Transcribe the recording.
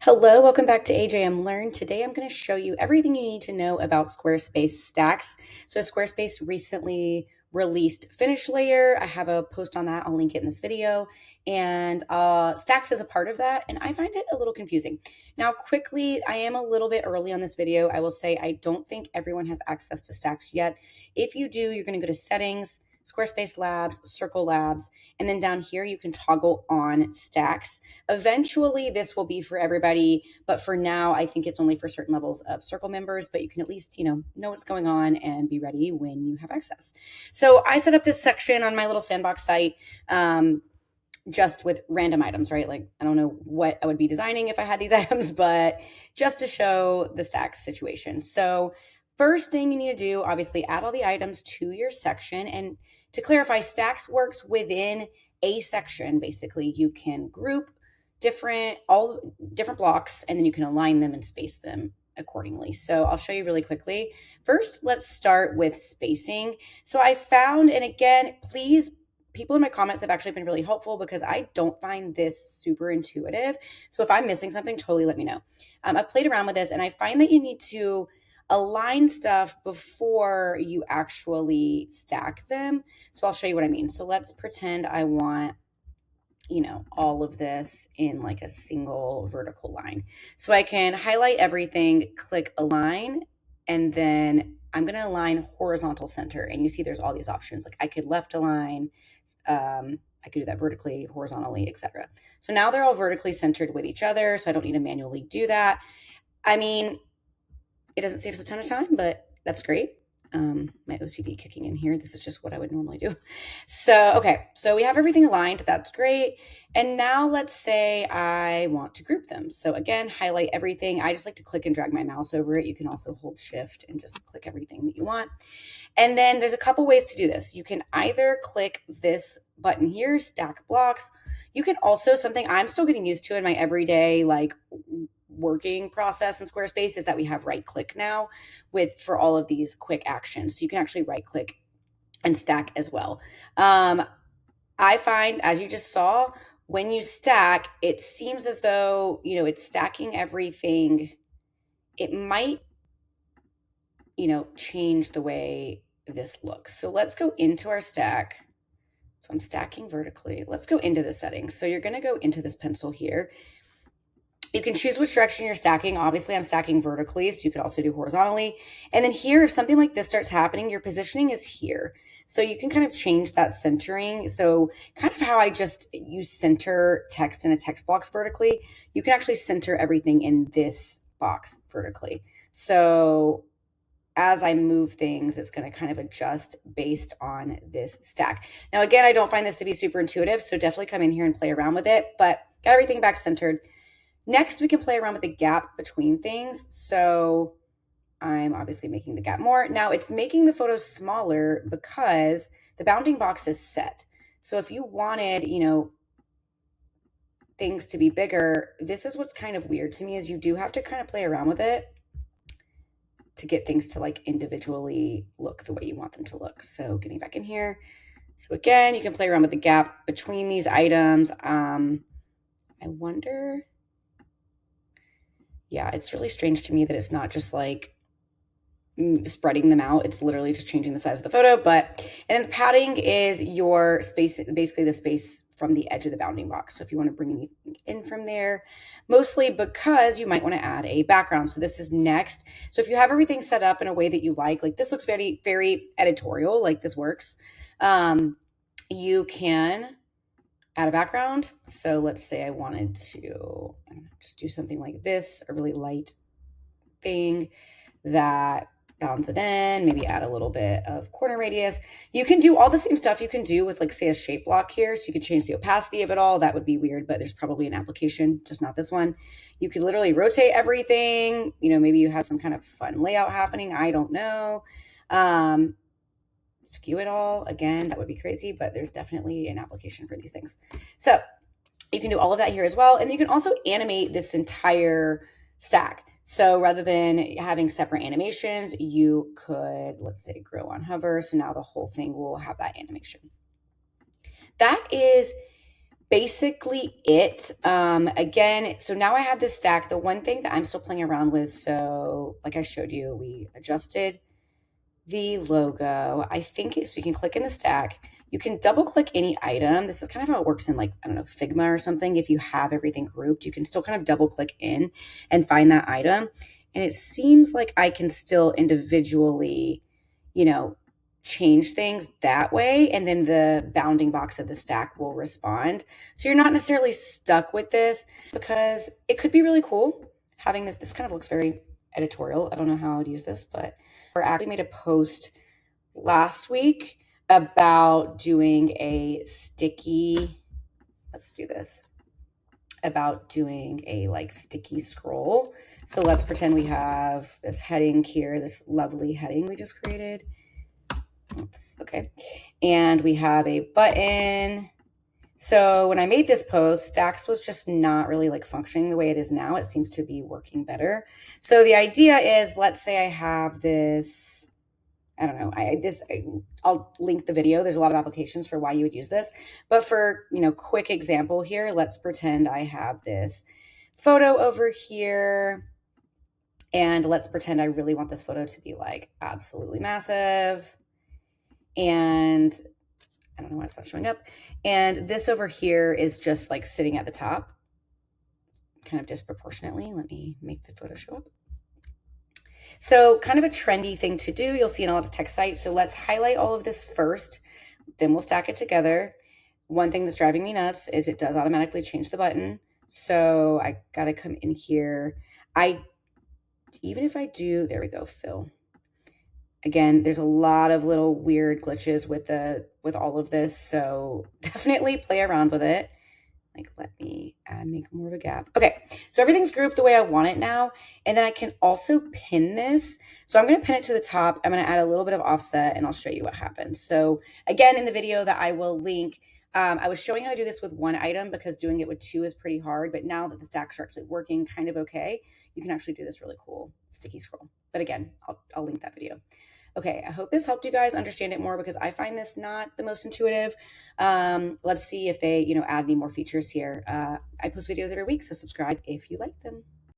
Hello, welcome back to AJM Learn. Today I'm going to show you everything you need to know about Squarespace Stacks. So Squarespace recently released Finish Layer. I have a post on that. I'll link it in this video. And Stacks is a part of that, and I find it a little confusing. Now, quickly, I am a little bit early on this video. I will say I don't think everyone has access to Stacks yet. If you do, you're going to go to Settings, Squarespace Labs, Circle Labs, and then down here you can toggle on Stacks. Eventually this will be for everybody, but for now I think it's only for certain levels of Circle members, but you can at least, know what's going on and be ready when you have access. So I set up this section on my little sandbox site just with random items, right? Like, I don't know what I would be designing if I had these items, but just to show the Stacks situation. So first thing you need to do, obviously, add all the items to your section. And to clarify, Stacks works within a section. Basically, you can group all different blocks, and then you can align them and space them accordingly. So I'll show you really quickly. First, let's start with spacing. So I found, and again, please, people in my comments have actually been really helpful because I don't find this super intuitive. So if I'm missing something, totally let me know. I've played around with this, and I find that you need to align stuff before you actually stack them. So I'll show you what I mean. So let's pretend I want, all of this in like a single vertical line. So I can highlight everything, click align, and then I'm going to align horizontal center. And you see there's all these options. Like I could left align, I could do that vertically, horizontally, etc. So now they're all vertically centered with each other. So I don't need to manually do that. I mean, it doesn't save us a ton of time, but that's great. My OCD kicking in here. This is just what I would normally do. So, okay, so we have everything aligned. That's great. And now let's say I want to group them. So again, highlight everything. I just like to click and drag my mouse over it. You can also hold shift and just click everything that you want. And then there's a couple ways to do this. You can either click this button here, stack blocks. You can also, something I'm still getting used to in my everyday, like working process in Squarespace, is that we have right click now for all of these quick actions. So you can actually right click and stack as well. I find, as you just saw, when you stack, it seems as though, it's stacking everything. It might, change the way this looks. So let's go into our stack. So I'm stacking vertically. Let's go into the settings. So you're going to go into this pencil here. You can choose which direction you're stacking. Obviously, I'm stacking vertically, so you could also do horizontally. And then here, if something like this starts happening, your positioning is here. So you can kind of change that centering. So kind of how you center text in a text box vertically, you can actually center everything in this box vertically. So as I move things, it's going to kind of adjust based on this stack. Now, again, I don't find this to be super intuitive, so definitely come in here and play around with it, but got everything back centered. Next, we can play around with the gap between things. So I'm obviously making the gap more. Now it's making the photo smaller because the bounding box is set. So if you wanted, things to be bigger, this is what's kind of weird to me, is you do have to kind of play around with it to get things to like individually look the way you want them to look. So getting back in here. So again, you can play around with the gap between these items. I wonder... Yeah, it's really strange to me that it's not just like spreading them out. It's literally just changing the size of the photo. And then the padding is your space, basically the space from the edge of the bounding box. So if you want to bring anything in from there, mostly because you might want to add a background. So this is next. So if you have everything set up in a way that you like this looks very, very editorial, like this works. You can add a background. So let's say I wanted to just do something like this, a really light thing that bounds it in, maybe add a little bit of corner radius. You can do all the same stuff you can do with, like, say, a shape block here. So you can change the opacity of it all. That would be weird, but there's probably an application, just not this one. You could literally rotate everything. Maybe you have some kind of fun layout happening. I don't know. Skew it all. Again, that would be crazy, but there's definitely an application for these things. So you can do all of that here as well. And you can also animate this entire stack. So rather than having separate animations, you could, let's say, grow on hover. So now the whole thing will have that animation. That is basically it. Again, so now I have this stack. The one thing that I'm still playing around with, so like I showed you, we adjusted the logo. I think so you can click in the stack. You can double click any item. This is kind of how it works in, like, I don't know, Figma or something. If you have everything grouped, you can still kind of double click in and find that item. And it seems like I can still individually, you know, change things that way. And then the bounding box of the stack will respond. So you're not necessarily stuck with this, because it could be really cool having this. This kind of looks very editorial. I don't know how I'd use this, but we actually made a post last week about doing a sticky, let's do this, about doing a like sticky scroll. So let's pretend we have this heading here, this lovely heading we just created. Oops, okay. And we have a button. So when I made this post, Stacks was just not really like functioning the way it is now. It seems to be working better. So the idea is, let's say I have this, I don't know, I'll link the video. There's a lot of applications for why you would use this. But for, quick example here, let's pretend I have this photo over here. And let's pretend I really want this photo to be like absolutely massive. And I don't know why it's not showing up. And this over here is just like sitting at the top, kind of disproportionately. Let me make the photo show up. So kind of a trendy thing to do. You'll see in a lot of tech sites. So let's highlight all of this first, then we'll stack it together. One thing that's driving me nuts is it does automatically change the button. So I got to come in here. Even if I do, there we go, fill. Again, there's a lot of little weird glitches with all of this, so definitely play around with it. Like, let me make more of a gap. Okay, so everything's grouped the way I want it now, and then I can also pin this. So I'm going to pin it to the top. I'm going to add a little bit of offset, and I'll show you what happens. So again, in the video that I will link, I was showing how to do this with one item because doing it with two is pretty hard, but now that the stacks are actually working kind of okay, you can actually do this really cool sticky scroll. But again, I'll link that video. Okay, I hope this helped you guys understand it more, because I find this not the most intuitive. Let's see if they, add any more features here. I post videos every week, so subscribe if you like them.